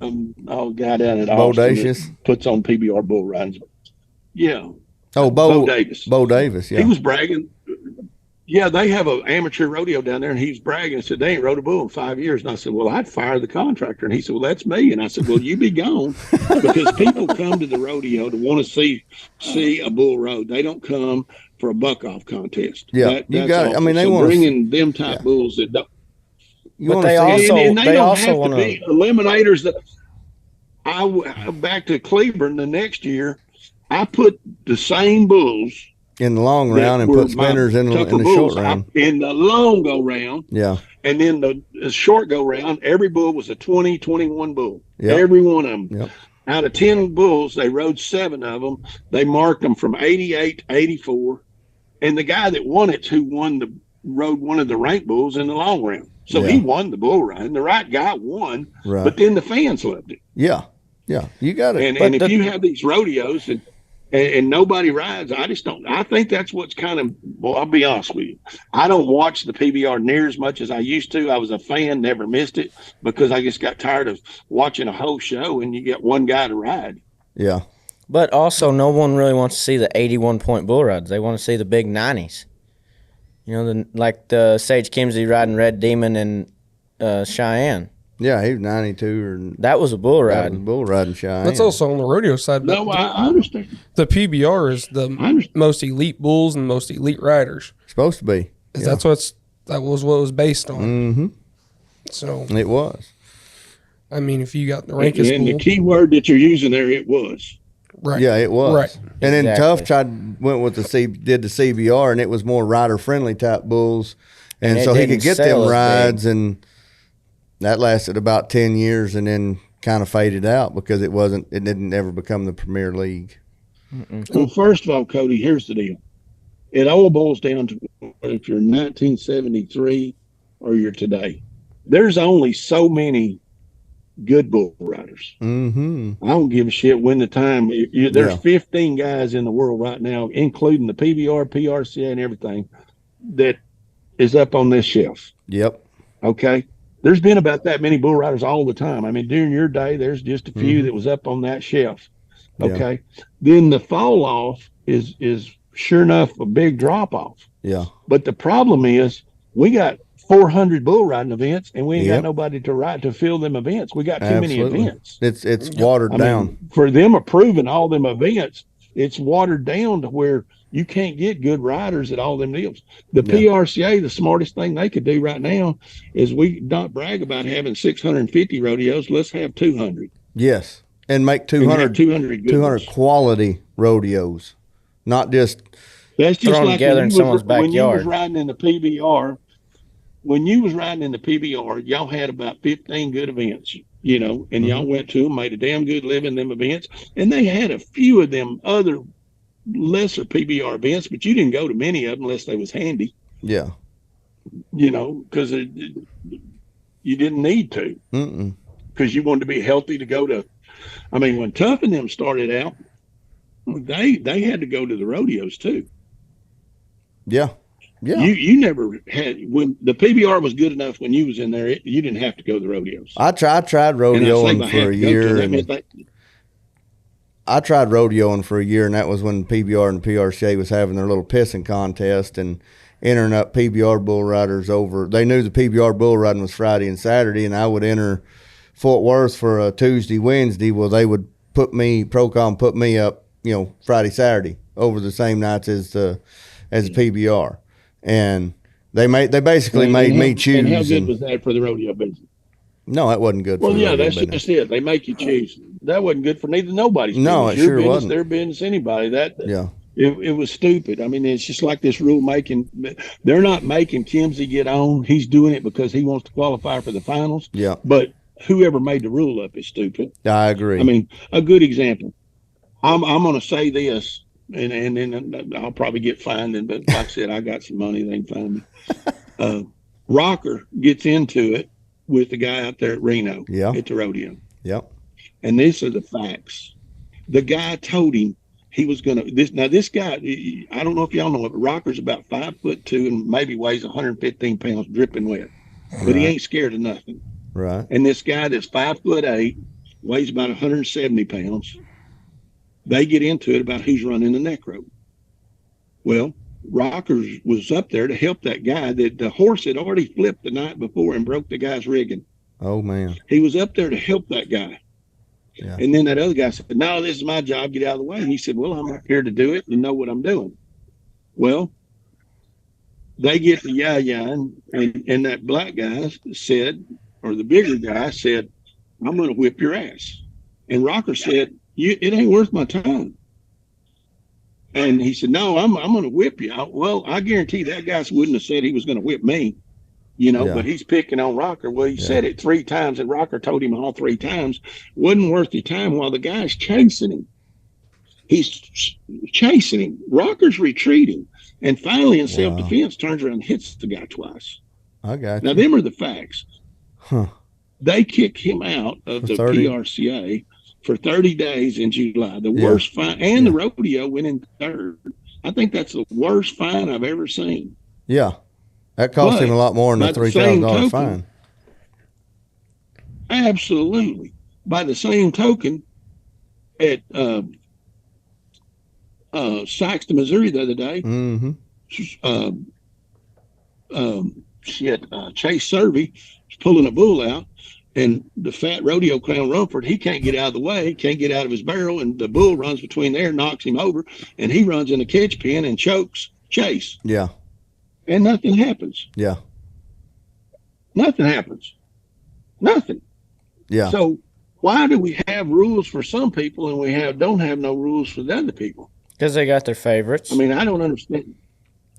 guy down at Austin puts on PBR bull riding. Yeah. Oh, Bo Davis. Bo Davis, yeah. He was bragging. Yeah, they have an amateur rodeo down there, and he's bragging and said, they ain't rode a bull in 5 years. And I said, well, I'd fire the contractor. And he said, well, that's me. And I said, well, you be gone. Because people come to the rodeo to want to see a bull rode. They don't come for a buck-off contest. Yeah, you got it. I mean, they want to bring them type bulls that don't. But they also want to be eliminators. That back to Cleveland the next year, I put the same bulls in the long round and put spinners in the short round. In the long go round. Yeah. And then the short go round, every bull was a 20, 21 bull. Yep. Every one of them. Yep. Out of 10 bulls, they rode 7 of them. They marked them from 88 to 84. And the guy that won it, rode one of the rank bulls in the long round. So he won the bull run. The right guy won, but then the fans loved it. Yeah. Yeah. You got it. And if you have these rodeos and nobody rides. I just don't. I think that's what's kind of. Well, I'll be honest with you. I don't watch the PBR near as much as I used to. I was a fan, never missed it because I just got tired of watching a whole show and you get one guy to ride. Yeah. But also, no one really wants to see the 81-point bull rides. They want to see the big 90s. You know, like the Sage Kimsey riding Red Demon and Cheyenne. Yeah, he was 92. That was a bull ride. That was a bull riding Cheyenne. That's also on the rodeo side. No, I understand. The PBR is the most elite bulls and most elite riders. Supposed to be. Yeah. That was what it was based on. Mm-hmm. So it was. I mean, if you got the rankest and bull, the key word that you're using there, it was. right? Yeah, it was. Right. And then Exactly. Tough went with did the CBR, and it was more rider friendly type bulls, and it so he didn't could get sell them as rides, big. and that lasted about 10 years, and then kind of faded out because it didn't ever become the Premier League. Well, first of all, Cody, here's the deal. It all boils down to if you're 1973 or you're today. There's only so many good bull riders. Mm-hmm. I don't give a shit when the time. There's Yeah. 15 guys in the world right now, including the PBR, PRCA, and everything, that is up on this shelf. Yep. Okay. There's been about that many bull riders all the time. I mean, during your day, there's just a few that was up on that shelf. Okay. Then the fall off is sure enough a big drop off. Yeah. But the problem is we got 400 bull riding events and we ain't Yep. got nobody to ride to fill them events. We got too many events. It's watered down. mean, for them approving all them events, it's watered down to where you can't get good riders at all them deals. The PRCA, the smartest thing they could do right now is we not brag about having 650 rodeos. Let's have 200. Yes. And make And have 200 200 good ones. quality rodeos, not just That's just thrown like together when in you someone's when you was backyard. riding in the PBR. When you was riding in the PBR, y'all had about 15 good events, you know, and y'all went to them, made a damn good living in them events, and they had a few of them other lesser PBR events, but you didn't go to many of them unless they was handy, yeah. you know, because you didn't need to, because you wanted to be healthy to go to. I mean, when Tough and them started out, they had to go to the rodeos too. Yeah. Yeah. You never had, when the PBR was good enough when you was in there, you didn't have to go to the rodeos. I tried rodeoing for a year. I tried rodeoing for a year, and that was when PBR and PRCA was having their little pissing contest and entering up PBR bull riders over. They knew the PBR bull riding was Friday and Saturday, and I would enter Fort Worth for a Tuesday, Wednesday. Well, they would Procom put me up, you know, Friday, Saturday over the same nights as the PBR. And they basically made me choose. And how good was that for the rodeo business? No, that wasn't good. Well, for the yeah, rodeo that's business. just it. They make you choose. That wasn't good for nobody's business. No, it Your sure business, wasn't. their business, anybody. Yeah. It was stupid. I mean, it's just like this rule making. They're not making Kimsey get on. He's doing it because he wants to qualify for the finals. Yeah. But whoever made the rule up is stupid. I agree. I mean, a good example. I'm going to say this. And then I'll probably get fined. But like I said, I got some money. They can find me. Rocker gets into it with the guy out there at Reno at the rodeo. Yep. And these are the facts. The guy told him he was going to. This guy, I don't know if y'all know it, but Rocker's about 5'2" and maybe weighs 115 pounds, dripping wet. But he ain't scared of nothing. Right. And this guy that's 5'8", weighs about 170 pounds. They get into it about who's running the neck rope. Well, Rockers was up there to help that guy. That the horse had already flipped the night before and broke the guy's rigging. Oh, man. He was up there to help that guy. Yeah. And then that other guy said, no, this is my job. Get out of the way. And he said, well, I'm up here to do it and know what I'm doing. Well, they get the and that black guy said, or the bigger guy said, I'm going to whip your ass. And Rocker said, it ain't worth my time. And he said, no, I'm going to whip you. I guarantee that guy wouldn't have said he was going to whip me, but he's picking on Rocker. Well, he said it 3 times, and Rocker told him all 3 times. Wasn't worth your time while the guy's chasing him. He's chasing him. Rocker's retreating. And finally, in self-defense, turns around and hits the guy twice. I got you. Now, them are the facts. Huh. They kick him out of the 30? PRCA for 30 days in July. The worst fine, and the rodeo went in third. I think that's the worst fine I've ever seen. Yeah. That cost him a lot more than the $3,000 fine. Absolutely. By the same token, at Saxton, Missouri the other day, Chase Servey was pulling a bull out, and the fat rodeo clown Rumford, he can't get out of the way, can't get out of his barrel, and the bull runs between there, knocks him over, and he runs in the catch pen and chokes Chase. Yeah. And nothing happens. Yeah. Nothing happens. Nothing. Yeah. So why do we have rules for some people and we don't have no rules for the other people? Because they got their favorites. I mean, I don't understand.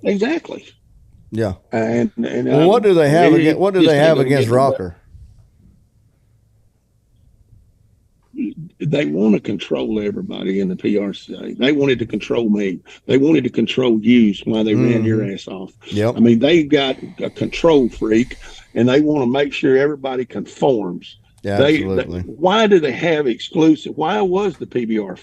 Exactly. Yeah. And well, what do they have against? What do they have against Rocker? They want to control everybody in the PRCA. They wanted to control me. They wanted to control you while they ran your ass off. Yep. I mean, they got a control freak, and they want to make sure everybody conforms. Yeah, absolutely. Why do they have exclusive? Why was the PBR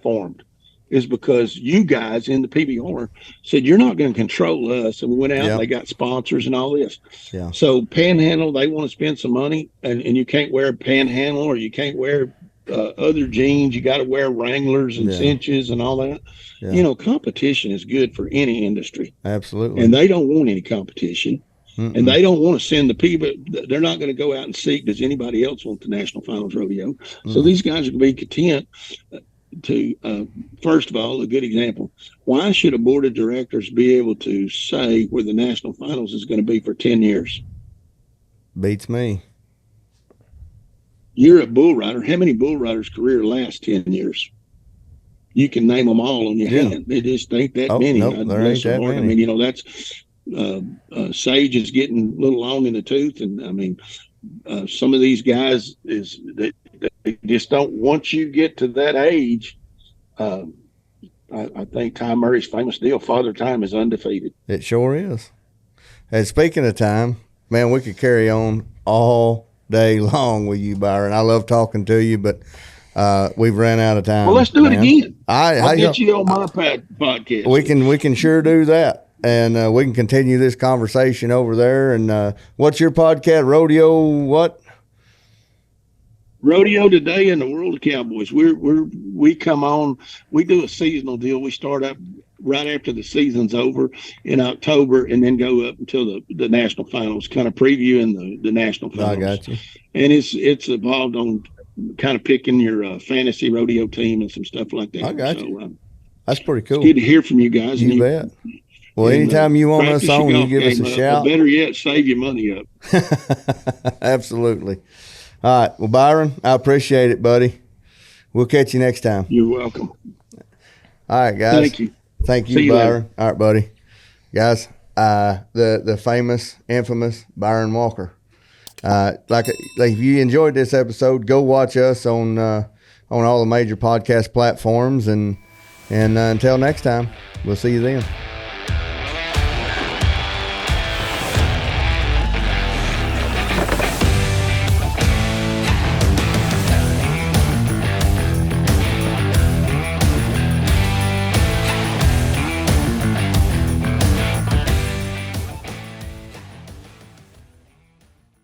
formed? Is because you guys in the PBR said you're not going to control us, and we went out and they got sponsors and all this. Yeah. So Panhandle, they want to spend some money, and you can't wear Panhandle, or you can't wear other jeans. You got to wear Wranglers and cinches and all that. Yeah. You know, competition is good for any industry. Absolutely. And they don't want any competition. Mm-mm. And they don't want to send the people. They're not going to go out and seek, does anybody else want the National Finals Rodeo? So these guys are going to be content to, first of all, a good example. Why should a board of directors be able to say where the National Finals is going to be for 10 years? Beats me. You're a bull rider. How many bull riders' career lasts 10 years? You can name them all on your hand. They just ain't that many. Nope, there ain't that many. I mean, you know, that's Sage is getting a little long in the tooth, and I mean, some of these guys they just don't. Once you get to that age, I think Ty Murray's famous deal, Father Time, is undefeated. It sure is. And speaking of time, man, we could carry on all day long with you, Byron. I love talking to you, but we've ran out of time. Well, let's do it again. I'll get you on my podcast. We can sure do that. And we can continue this conversation over there. And what's your podcast? Rodeo what? Rodeo Today in the World of Cowboys. We come on. We do a seasonal deal. We start up right after the season's over in October, and then go up until the national finals, kind of previewing the national finals. I got you. And it's evolved on kind of picking your fantasy rodeo team and some stuff like that. I got you. That's pretty cool. It's good to hear from you guys. You bet. Well, anytime you want us on, you give us a shout. Better yet, save your money up. Absolutely. All right. Well, Byron, I appreciate it, buddy. We'll catch you next time. You're welcome. All right, guys. Thank you. Thank you, Byron. All right, buddy. Guys, the famous, infamous Byron Walker. Like if you enjoyed this episode, go watch us on all the major podcast platforms. And until next time, we'll see you then.